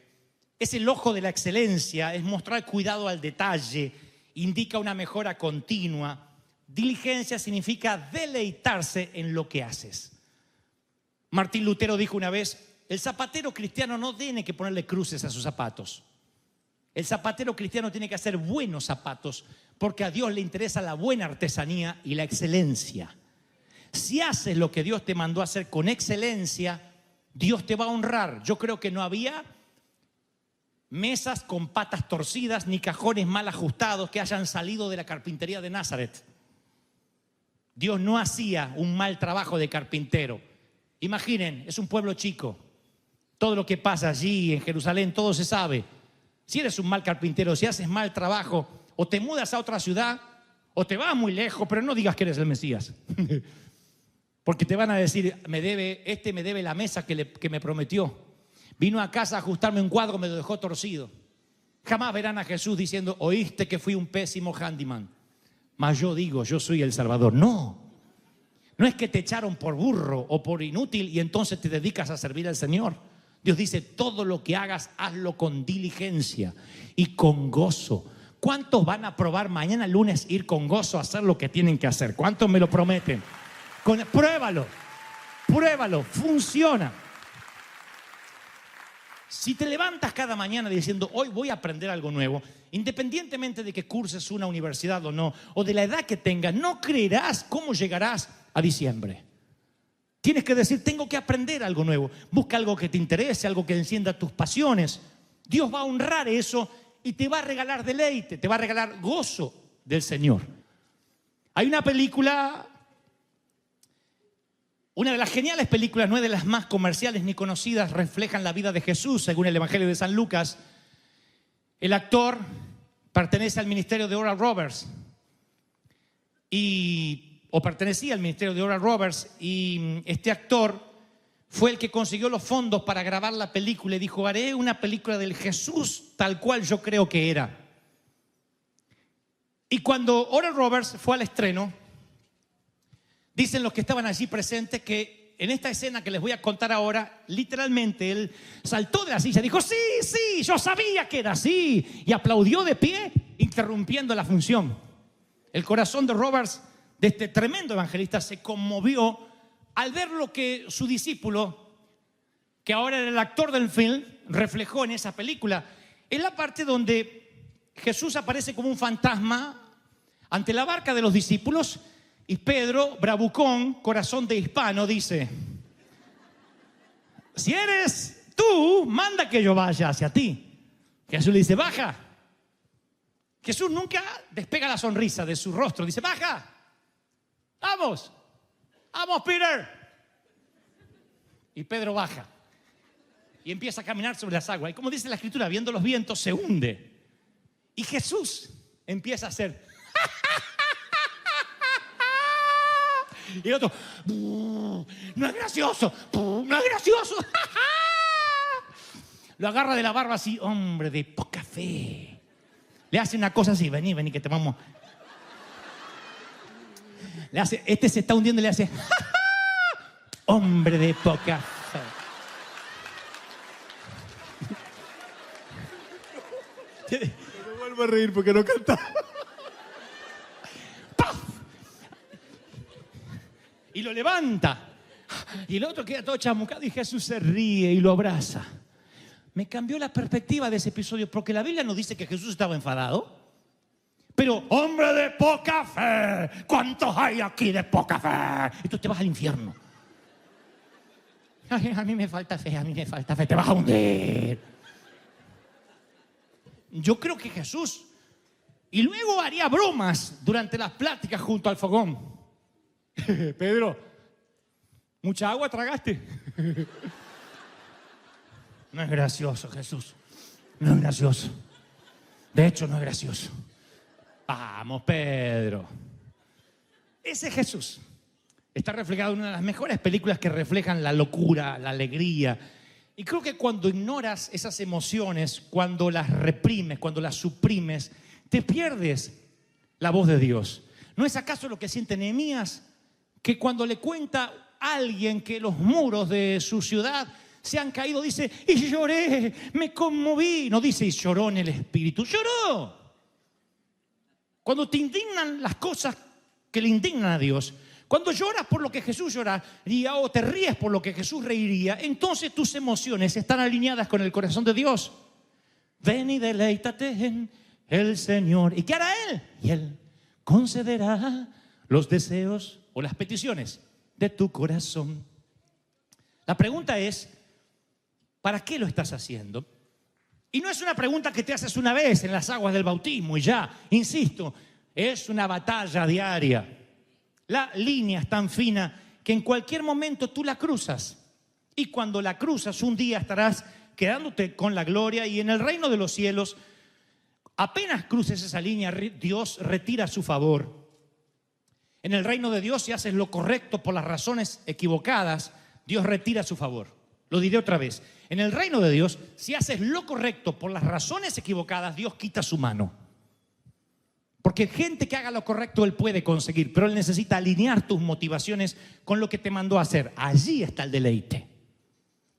Es el ojo de la excelencia, es mostrar cuidado al detalle, indica una mejora continua. Diligencia significa deleitarse en lo que haces. Martín Lutero dijo una vez, el zapatero cristiano no tiene que ponerle cruces a sus zapatos. El zapatero cristiano tiene que hacer buenos zapatos porque a Dios le interesa la buena artesanía y la excelencia. Si haces lo que Dios te mandó a hacer con excelencia, Dios te va a honrar. Yo creo que no había mesas con patas torcidas ni cajones mal ajustados que hayan salido de la carpintería de Nazaret. Dios no hacía un mal trabajo de carpintero. Imaginen, es un pueblo chico. Todo lo que pasa allí en Jerusalén, todo se sabe. Si eres un mal carpintero, si haces mal trabajo, o te mudas a otra ciudad, o te vas muy lejos, pero no digas que eres el Mesías. Porque te van a decir, me debe la mesa que me prometió. Vino a casa a ajustarme un cuadro, me lo dejó torcido. Jamás verán a Jesús diciendo, oíste que fui un pésimo handyman. Mas yo digo, yo soy el Salvador. No es que te echaron por burro o por inútil y entonces te dedicas a servir al Señor. Dios dice, todo lo que hagas, hazlo con diligencia y con gozo. ¿Cuántos van a probar mañana lunes ir con gozo a hacer lo que tienen que hacer? ¿Cuántos me lo prometen? Pruébalo, funciona. Si te levantas cada mañana diciendo, hoy voy a aprender algo nuevo, independientemente de que curses una universidad o no, o de la edad que tengas, no creerás cómo llegarás a diciembre. Tienes que decir, tengo que aprender algo nuevo. Busca algo que te interese, algo que encienda tus pasiones. Dios va a honrar eso y te va a regalar deleite, te va a regalar gozo del Señor. Hay una película, una de las geniales películas, no es de las más comerciales ni conocidas, reflejan la vida de Jesús según el Evangelio de San Lucas. El actor pertenece al ministerio de Oral Roberts o pertenecía al ministerio de Oral Roberts, y este actor fue el que consiguió los fondos para grabar la película y dijo, haré una película del Jesús tal cual yo creo que era. Y cuando Oral Roberts fue al estreno, dicen los que estaban allí presentes que en esta escena que les voy a contar ahora, literalmente él saltó de la silla y dijo, sí, yo sabía que era así, y aplaudió de pie, interrumpiendo la función. El corazón de Roberts, de este tremendo evangelista, se conmovió al ver lo que su discípulo, que ahora era el actor del film, reflejó en esa película. Es la parte donde Jesús aparece como un fantasma ante la barca de los discípulos y Pedro, bravucón, corazón de hispano, dice, si eres tú, manda que yo vaya hacia ti. Jesús le dice, baja. Jesús nunca despega la sonrisa de su rostro, dice, baja. Vamos, Peter. Y Pedro baja y empieza a caminar sobre las aguas. Y como dice la Escritura, viendo los vientos, se hunde. Y Jesús empieza a hacer. Y el otro, no es gracioso, no es gracioso. Lo agarra de la barba así, hombre de poca fe. Le hace una cosa así, vení que te vamos. Le hace, este se está hundiendo y le hace, hombre de poca fe. No me vuelvo a reír porque no canta. Y lo levanta. Y el otro queda todo chamucado y Jesús se ríe y lo abraza. me cambió la perspectiva de ese episodio, porque la Biblia nos dice que Jesús estaba enfadado. Pero, hombre de poca fe, ¿cuántos hay aquí de poca fe? Y tú te vas al infierno. Ay, a mí me falta fe, te vas a hundir. Yo creo que Jesús, y luego haría bromas durante las pláticas junto al fogón. Pedro, ¿mucha agua tragaste? No es gracioso, Jesús. No es gracioso. De hecho, no es gracioso. Vamos, Pedro. Ese Jesús está reflejado en una de las mejores películas que reflejan la locura, la alegría. Y creo que cuando ignoras esas emociones, cuando las reprimes, cuando las suprimes, te pierdes la voz de Dios. ¿No es acaso lo que siente Nehemías? Que cuando le cuenta a alguien que los muros de su ciudad se han caído, dice, y lloré, me conmoví. No dice, y lloró en el espíritu, lloró. Cuando te indignan las cosas que le indignan a Dios, cuando lloras por lo que Jesús lloraría o te ríes por lo que Jesús reiría, entonces tus emociones están alineadas con el corazón de Dios. Ven y deleítate en el Señor. ¿Y qué hará Él? Y Él concederá los deseos o las peticiones de tu corazón. La pregunta es, ¿para qué lo estás haciendo? Y no es una pregunta que te haces una vez en las aguas del bautismo y ya, insisto, es una batalla diaria. La línea es tan fina que en cualquier momento tú la cruzas. Y cuando la cruzas, un día estarás quedándote con la gloria y en el reino de los cielos, apenas cruces esa línea, Dios retira su favor. En el reino de Dios, si haces lo correcto por las razones equivocadas, Dios retira su favor. Lo diré otra vez. En el reino de Dios, si haces lo correcto por las razones equivocadas, Dios quita su mano. Porque gente que haga lo correcto Él puede conseguir, pero Él necesita alinear tus motivaciones con lo que te mandó a hacer. Allí está el deleite.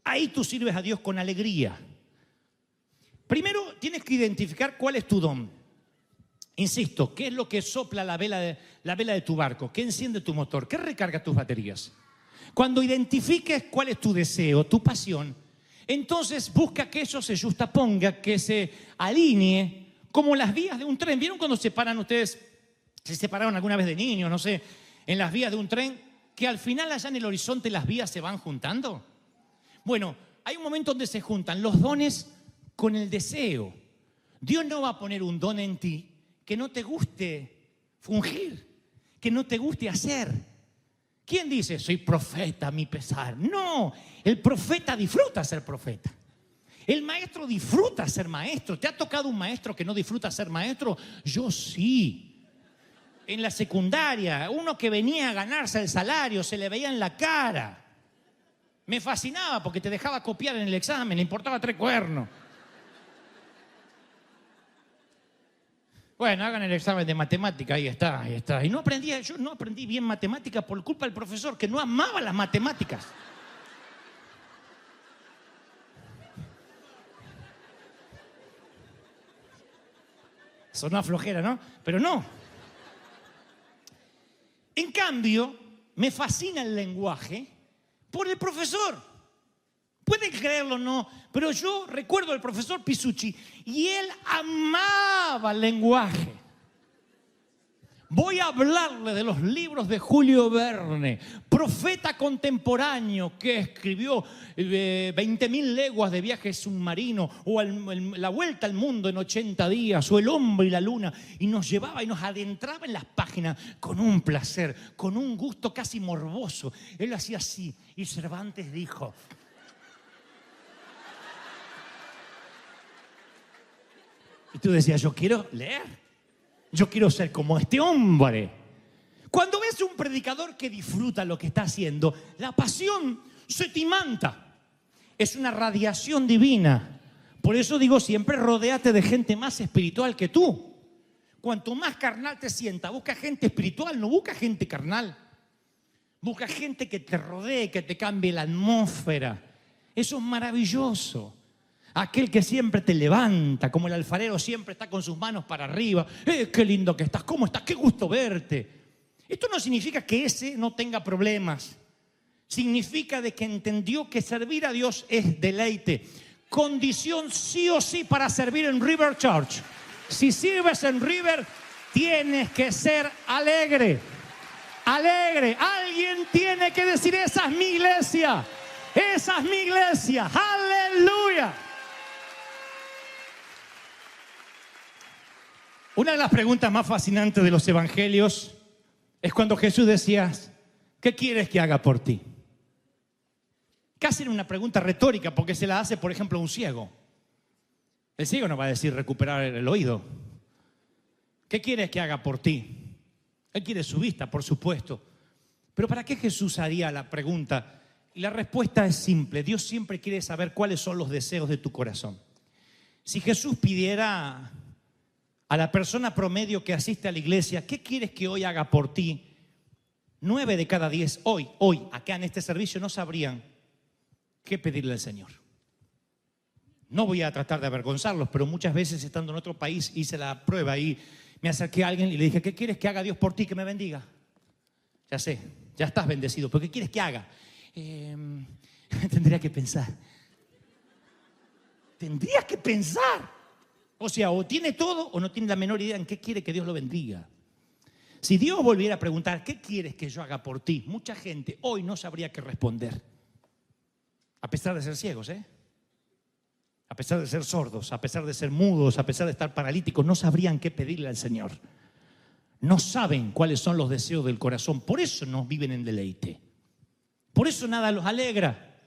Ahí tú sirves a Dios con alegría. Primero tienes que identificar cuál es tu don. Insisto, ¿qué es lo que sopla la vela de tu barco? ¿Qué enciende tu motor? ¿Qué recarga tus baterías? Cuando identifiques cuál es tu deseo, tu pasión, entonces busca que eso se justaponga, que se alinee como las vías de un tren. ¿Vieron cuando se paran ustedes? Se separaron alguna vez de niños, no sé, en las vías de un tren, que al final allá en el horizonte las vías se van juntando. Bueno, hay un momento donde se juntan los dones con el deseo. Dios no va a poner un don en ti que no te guste fungir, que no te guste hacer. ¿Quién dice, soy profeta a mi pesar? No, el profeta disfruta ser profeta. El maestro disfruta ser maestro. ¿Te ha tocado un maestro que no disfruta ser maestro? Yo sí. En la secundaria, uno que venía a ganarse el salario, se le veía en la cara. Me fascinaba porque te dejaba copiar en el examen, le importaba 3 cuernos. Bueno, hagan el examen de matemática, ahí está, ahí está. Y yo no aprendí bien matemática por culpa del profesor, que no amaba las matemáticas. Sonó flojera, ¿no? Pero no. En cambio, me fascina el lenguaje por el profesor. Pueden creerlo o no, pero yo recuerdo al profesor Pisucci y él amaba el lenguaje. Voy a hablarle de los libros de Julio Verne, profeta contemporáneo que escribió 20.000 leguas de viaje submarino, o la vuelta al mundo en 80 días, o El hombre y la luna, y nos llevaba y nos adentraba en las páginas con un placer, con un gusto casi morboso. Él hacía así, y Cervantes dijo... Y tú decías, yo quiero leer. Yo quiero ser como este hombre. Cuando ves un predicador que disfruta lo que está haciendo, la pasión se te imanta. Es una radiación divina. Por eso digo siempre, rodéate de gente más espiritual que tú. Cuanto más carnal te sientas, busca gente espiritual, no busca gente carnal. Busca gente que te rodee, que te cambie la atmósfera. Eso es maravilloso. Aquel que siempre te levanta, como el alfarero siempre está con sus manos para arriba. ¡Qué lindo que estás! ¿Cómo estás? ¡Qué gusto verte! Esto no significa que ese no tenga problemas. Significa de que entendió que servir a Dios es deleite. condición sí o sí para servir en River Church. Si sirves en River, tienes que ser alegre. Alegre. Alguien tiene que decir, esa es mi iglesia. Esa es mi iglesia. Aleluya. Una de las preguntas más fascinantes de los evangelios es cuando Jesús decía, ¿qué quieres que haga por ti? Casi era una pregunta retórica porque se la hace, por ejemplo, a un ciego. El ciego no va a decir recuperar el oído. ¿Qué quieres que haga por ti? Él quiere su vista, por supuesto. Pero ¿para qué Jesús haría la pregunta? Y la respuesta es simple. Dios siempre quiere saber cuáles son los deseos de tu corazón. Si Jesús pidiera a la persona promedio que asiste a la iglesia, ¿qué quieres que hoy haga por ti? 9 de cada 10 hoy, acá en este servicio no sabrían qué pedirle al Señor. No voy a tratar de avergonzarlos, pero muchas veces estando en otro país hice la prueba y me acerqué a alguien y le dije, ¿qué quieres que haga Dios por ti? Que me bendiga. Ya sé, ya estás bendecido, pero ¿qué quieres que haga? Tendría que pensar. Tendrías que pensar. O sea, o tiene todo o no tiene la menor idea en qué quiere que Dios lo bendiga. Si Dios volviera a preguntar, ¿qué quieres que yo haga por ti? Mucha gente hoy no sabría qué responder. A pesar de ser ciegos, a pesar de ser sordos, a pesar de ser mudos, a pesar de estar paralíticos, no sabrían qué pedirle al Señor. No saben cuáles son los deseos del corazón. Por eso no viven en deleite. Por eso nada los alegra.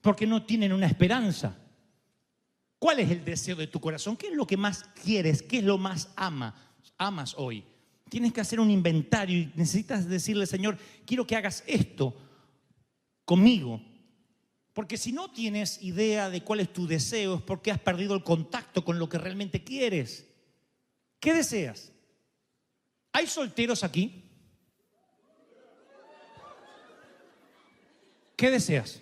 Porque no tienen una esperanza. ¿Cuál es el deseo de tu corazón? ¿Qué es lo que más quieres? ¿Qué es lo más amas hoy? Tienes que hacer un inventario y necesitas decirle, Señor, quiero que hagas esto conmigo. Porque si no tienes idea de cuál es tu deseo, es porque has perdido el contacto con lo que realmente quieres. ¿Qué deseas? ¿Hay solteros aquí? ¿Qué deseas?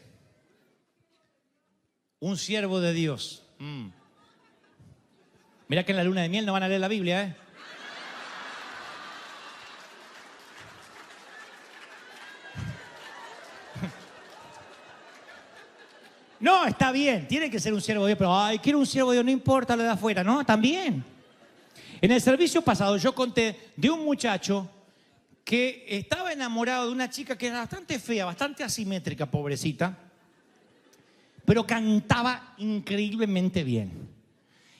Un siervo de Dios. Mira que en la luna de miel no van a leer la Biblia, No, está bien, tiene que ser un siervo de Dios, pero ay, quiero un siervo de Dios, no importa lo de afuera, ¿no? También. En el servicio pasado yo conté de un muchacho que estaba enamorado de una chica que era bastante fea, bastante asimétrica, pobrecita, pero cantaba increíblemente bien.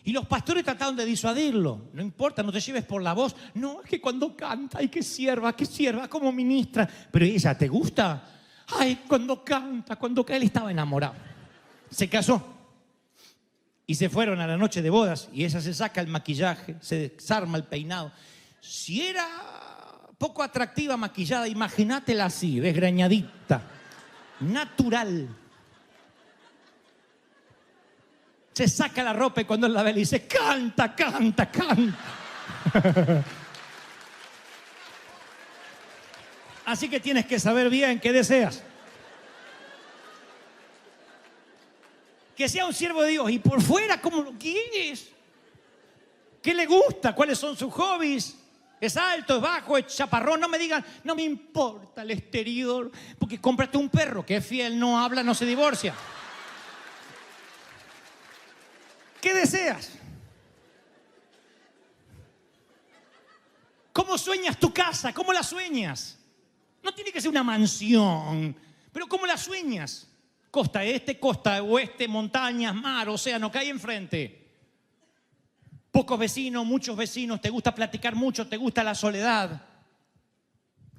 Y los pastores trataron de disuadirlo. No importa, no te lleves por la voz. No, es que cuando canta, ay, qué sierva, como ministra. Pero ella, ¿te gusta? Ay, cuando canta, él estaba enamorado. Se casó. Y se fueron a la noche de bodas. Y ella se saca el maquillaje, se desarma el peinado. Si era poco atractiva maquillada, imagínatela así, desgreñadita, natural. Se saca la ropa y cuando él la ve le dice, canta. Así que tienes que saber bien qué deseas. Que sea un siervo de Dios. Y por fuera, ¿cómo lo quieres? ¿Qué le gusta? ¿Cuáles son sus hobbies? ¿Es alto, es bajo, es chaparrón? No me digan, no me importa el exterior. Porque cómprate un perro que es fiel, no habla, no se divorcia. ¿Qué deseas? ¿Cómo sueñas tu casa? ¿Cómo la sueñas? No tiene que ser una mansión, pero ¿cómo la sueñas? Costa este, costa oeste, montañas, mar, océano, ¿qué hay enfrente? Pocos vecinos, muchos vecinos, te gusta platicar mucho, te gusta la soledad.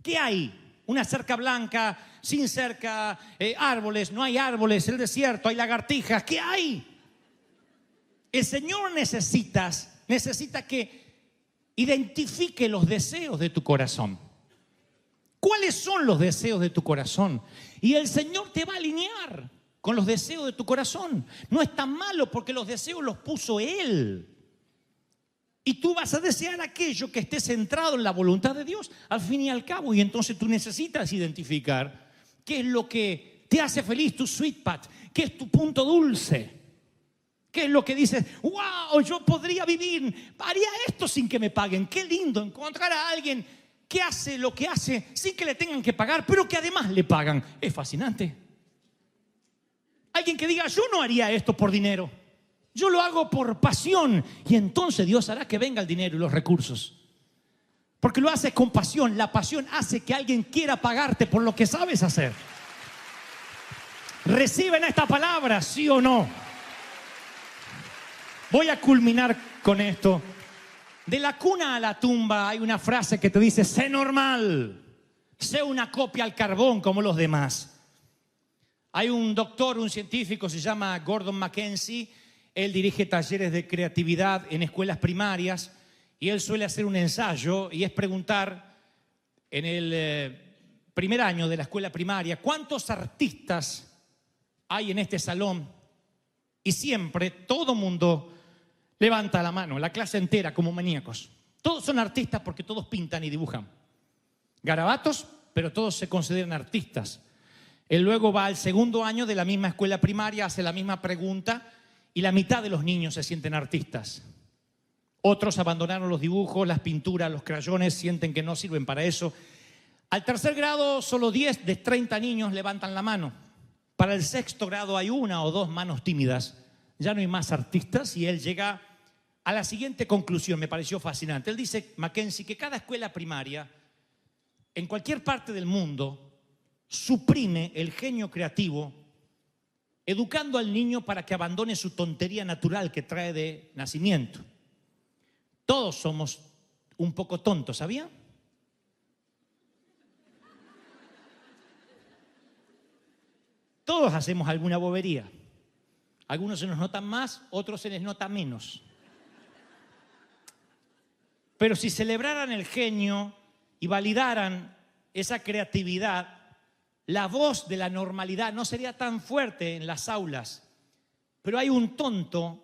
¿Qué hay? Una cerca blanca, sin cerca, árboles, no hay árboles, el desierto, hay lagartijas, ¿qué hay? El Señor necesita que identifique los deseos de tu corazón. ¿Cuáles son los deseos de tu corazón? Y el Señor te va a alinear con los deseos de tu corazón. No es tan malo porque los deseos los puso Él. Y tú vas a desear aquello que esté centrado en la voluntad de Dios, al fin y al cabo. Y entonces tú necesitas identificar qué es lo que te hace feliz, tu sweet spot, qué es tu punto dulce. ¿Qué es lo que dices? ¡Wow! Yo podría vivir, haría esto sin que me paguen. Qué lindo encontrar a alguien que hace lo que hace sin que le tengan que pagar, pero que además le pagan. Es fascinante. Alguien que diga, yo no haría esto por dinero. Yo lo hago por pasión y entonces Dios hará que venga el dinero y los recursos. Porque lo haces con pasión. La pasión hace que alguien quiera pagarte por lo que sabes hacer. ¿Reciben esta palabra, sí o no? Voy a culminar con esto. De la cuna a la tumba hay una frase que te dice: sé normal, sé una copia al carbón como los demás. Hay un doctor, un científico, se llama Gordon Mackenzie. Él dirige talleres de creatividad en escuelas primarias y él suele hacer un ensayo y es preguntar en el primer año de la escuela primaria: ¿cuántos artistas hay en este salón? Y siempre todo mundo levanta la mano, la clase entera, como maníacos. Todos son artistas porque todos pintan y dibujan. Garabatos, pero todos se consideran artistas. Él luego va al segundo año de la misma escuela primaria, hace la misma pregunta y la mitad de los niños se sienten artistas. Otros abandonaron los dibujos, las pinturas, los crayones, sienten que no sirven para eso. Al tercer grado, solo 10 de 30 niños levantan la mano. Para el sexto grado hay 1 o 2 manos tímidas. Ya no hay más artistas y él llega a la siguiente conclusión, me pareció fascinante. Él dice, Mackenzie, que cada escuela primaria en cualquier parte del mundo suprime el genio creativo, educando al niño para que abandone su tontería natural que trae de nacimiento. Todos somos un poco tontos, ¿sabía? Todos hacemos alguna bobería. Algunos se nos notan más, otros se les nota menos. Pero si celebraran el genio y validaran esa creatividad, la voz de la normalidad no sería tan fuerte en las aulas. Pero hay un tonto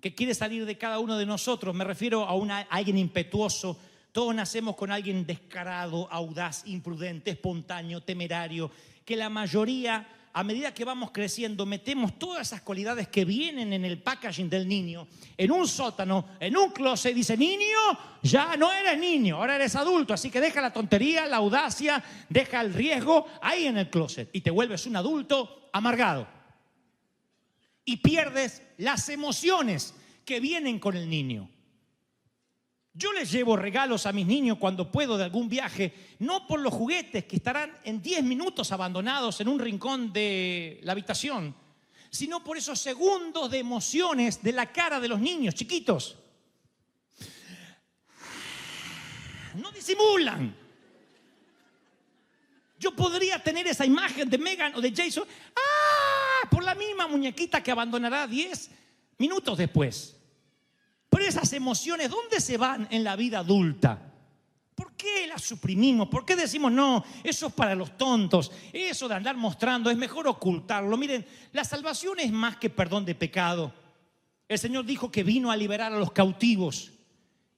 que quiere salir de cada uno de nosotros. Me refiero a alguien impetuoso. Todos nacemos con alguien descarado, audaz, imprudente, espontáneo, temerario, que la mayoría, a medida que vamos creciendo, metemos todas esas cualidades que vienen en el packaging del niño en un sótano, en un closet, y dice: niño, ya no eres niño, ahora eres adulto, así que deja la tontería, la audacia, deja el riesgo ahí en el closet y te vuelves un adulto amargado. Y pierdes las emociones que vienen con el niño. Yo les llevo regalos a mis niños cuando puedo de algún viaje, no por los juguetes que estarán en 10 minutos abandonados en un rincón de la habitación, sino por esos segundos de emociones de la cara de los niños chiquitos. No disimulan. Yo podría tener esa imagen de Megan o de Jason, por la misma muñequita que abandonará 10 minutos después. Pero esas emociones, ¿dónde se van en la vida adulta? ¿Por qué las suprimimos? ¿Por qué decimos no, eso es para los tontos? Eso de andar mostrando es mejor ocultarlo. Miren, la salvación es más que perdón de pecado. El Señor dijo que vino a liberar a los cautivos.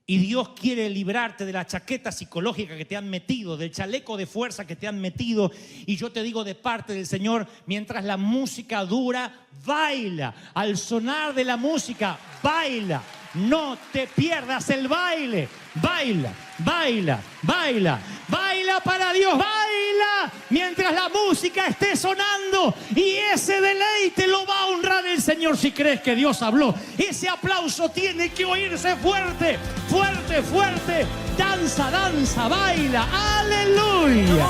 Y Dios quiere librarte de la chaqueta psicológica que te han metido, del chaleco de fuerza que te han metido. Y yo te digo de parte del Señor, mientras la música dura, baila. Al sonar de la música, baila. No te pierdas el baile. Baila, baila, baila. Baila para Dios, baila mientras la música esté sonando. Y ese deleite lo va a honrar el Señor si crees que Dios habló. Ese aplauso tiene que oírse fuerte, fuerte, fuerte. Danza, danza, baila. Aleluya.